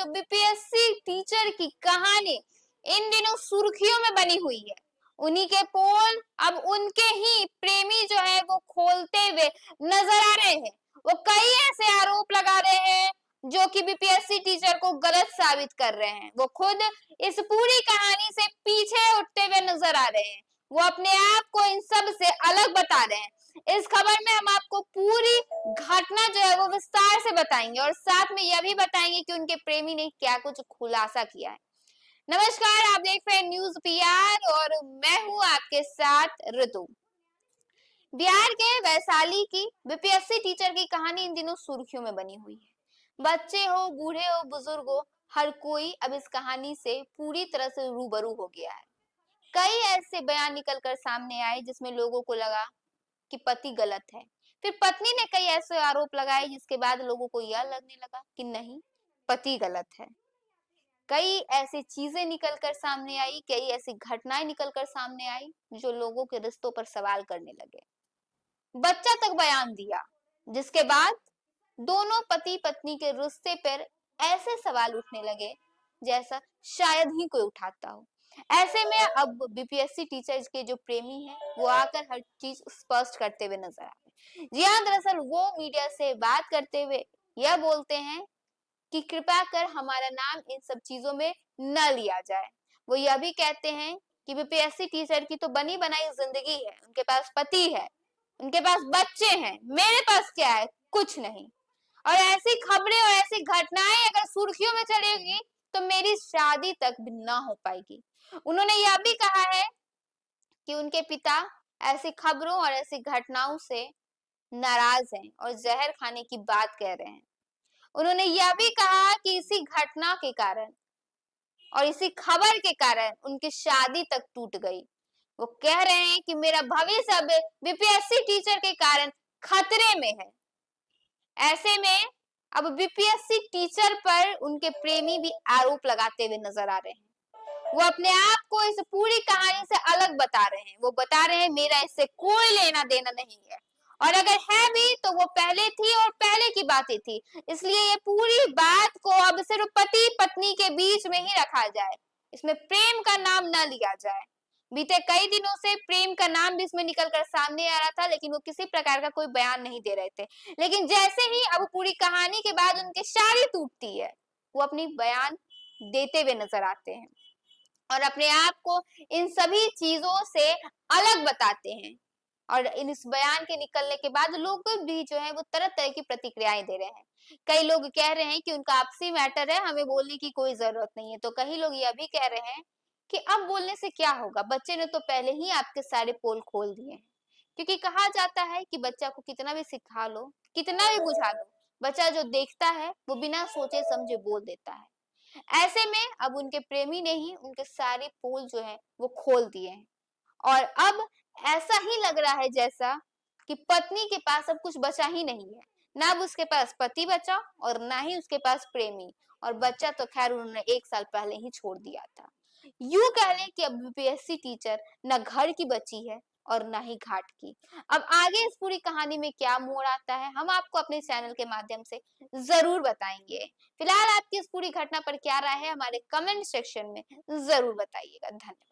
जो BPSC teacher की कहानी इन दिनों सुर्खियों में बनी हुई है, उन्हीं के पोल अब उनके ही प्रेमी जो है वो खोलते हुए नजर आ रहे हैं। वो कई ऐसे आरोप लगा रहे हैं जो कि बीपीएससी टीचर को गलत साबित कर रहे हैं। वो खुद इस पूरी कहानी से पीछे उठते हुए नजर आ रहे हैं। वो अपने आप को इन सब से अलग बता रहे हैं। इस खबर में हम आपको पूरी घटना जो है वो विस्तार से बताएंगे और साथ में यह भी बताएंगे कि उनके प्रेमी ने क्या कुछ खुलासा किया है। नमस्कार, आप देख रहे हैं न्यूज पीआर और मैं हूं आपके साथ ऋतु। बिहार के वैशाली की बीपीएससी टीचर की कहानी इन दिनों सुर्खियों में बनी हुई है। बच्चे हो, बूढ़े हो, बुजुर्ग हो, हर कोई अब इस कहानी से पूरी तरह से रूबरू हो गया है। कई ऐसे बयान निकलकर सामने आए जिसमें लोगों को लगा कि पति गलत है। फिर पत्नी ने कई ऐसे आरोप लगाए जिसके बाद लोगों को यह लगने लगा कि नहीं, पति गलत है। कई ऐसी चीजें निकलकर सामने आई, कई ऐसी घटनाएं निकलकर सामने आई जो लोगों के रिश्तों पर सवाल करने लगे। बच्चा तक बयान दिया, जिसके बाद दोनों पति पत्नी के रिश्ते पर ऐसे सवाल उठने लगे जैसा शायद ही कोई उठाता हो। ऐसे में अब बीपीएससी टीचर के जो प्रेमी हैं वो आकर हर चीज स्पष्ट करते हुए नजर आ रहे हैं। जी हाँ, दरअसल वो मीडिया से बात करते हुए यह बोलते हैं कि कृपया कर हमारा नाम इन सब चीजों में न लिया जाए। वो यह भी कहते हैं कि बीपीएससी टीचर की तो बनी बनाई जिंदगी है, उनके पास पति है, उनके पास बच्चे हैं, मेरे पास क्या है, कुछ नहीं। और ऐसी खबरें और ऐसी घटनाएं अगर सुर्खियों में चलेगी तो मेरी शादी तक भी ना हो पाएगी। उन्होंने यह भी कहा है कि उनके पिता ऐसी खबरों और ऐसी घटनाओं से नाराज हैं और जहर खाने की बात कह रहे हैं। उन्होंने यह भी कहा कि इसी घटना के कारण और इसी खबर के कारण उनकी शादी तक टूट गई। वो कह रहे हैं कि मेरा भविष्य अब बीपीएससी टीचर के कारण खतरे में है। ऐसे में अब बीपीएससी टीचर पर उनके प्रेमी भी आरोप लगाते हुए नजर आ रहे हैं। वो अपने आप को इस पूरी कहानी से अलग बता रहे हैं। वो बता रहे हैं मेरा इससे कोई लेना देना नहीं है, और अगर है भी तो वो पहले थी और पहले की बातें थी। इसलिए ये पूरी बात को अब सिर्फ पति पत्नी के बीच में ही रखा जाए, इसमें प्रेम का नाम न लिया जाए। बीते कई दिनों से प्रेम का नाम भी इसमें निकलकर सामने आ रहा था, लेकिन वो किसी प्रकार का कोई बयान नहीं दे रहे थे। लेकिन जैसे ही अब पूरी कहानी के बाद उनकी शादी टूटती है, वो अपनी बयान देते हुए नजर आते हैं और अपने आप को इन सभी चीजों से अलग बताते हैं। और इस बयान के निकलने के बाद लोग भी जो है वो तरह तरह की प्रतिक्रियाएं दे रहे हैं। कई लोग कह रहे हैं कि उनका आपसी मैटर है, हमें बोलने की कोई जरूरत नहीं है। तो कई लोग यह भी कह रहे हैं कि अब बोलने से क्या होगा, बच्चे ने तो पहले ही आपके सारे पोल खोल दिए हैं। क्योंकि कहा जाता है कि बच्चा को कितना भी सिखा लो, कितना भी बुझा लो, बच्चा जो देखता है वो बिना सोचे समझे बोल देता है। ऐसे में अब उनके प्रेमी ने ही उनके सारे पोल जो है वो खोल दिए हैं और अब ऐसा ही लग रहा है जैसा कि पत्नी के पास अब कुछ बचा ही नहीं है। ना अब उसके पास पति बचा और ना ही उसके पास प्रेमी, और बच्चा तो खैर उन्होंने 1 साल पहले ही छोड़ दिया था। यूं कह लें कि अब यूपीएससी टीचर न घर की बची है और ना ही घाट की। अब आगे इस पूरी कहानी में क्या मोड़ आता है हम आपको अपने चैनल के माध्यम से जरूर बताएंगे। फिलहाल आपकी इस पूरी घटना पर क्या राय है हमारे कमेंट सेक्शन में जरूर बताइएगा। धन्यवाद।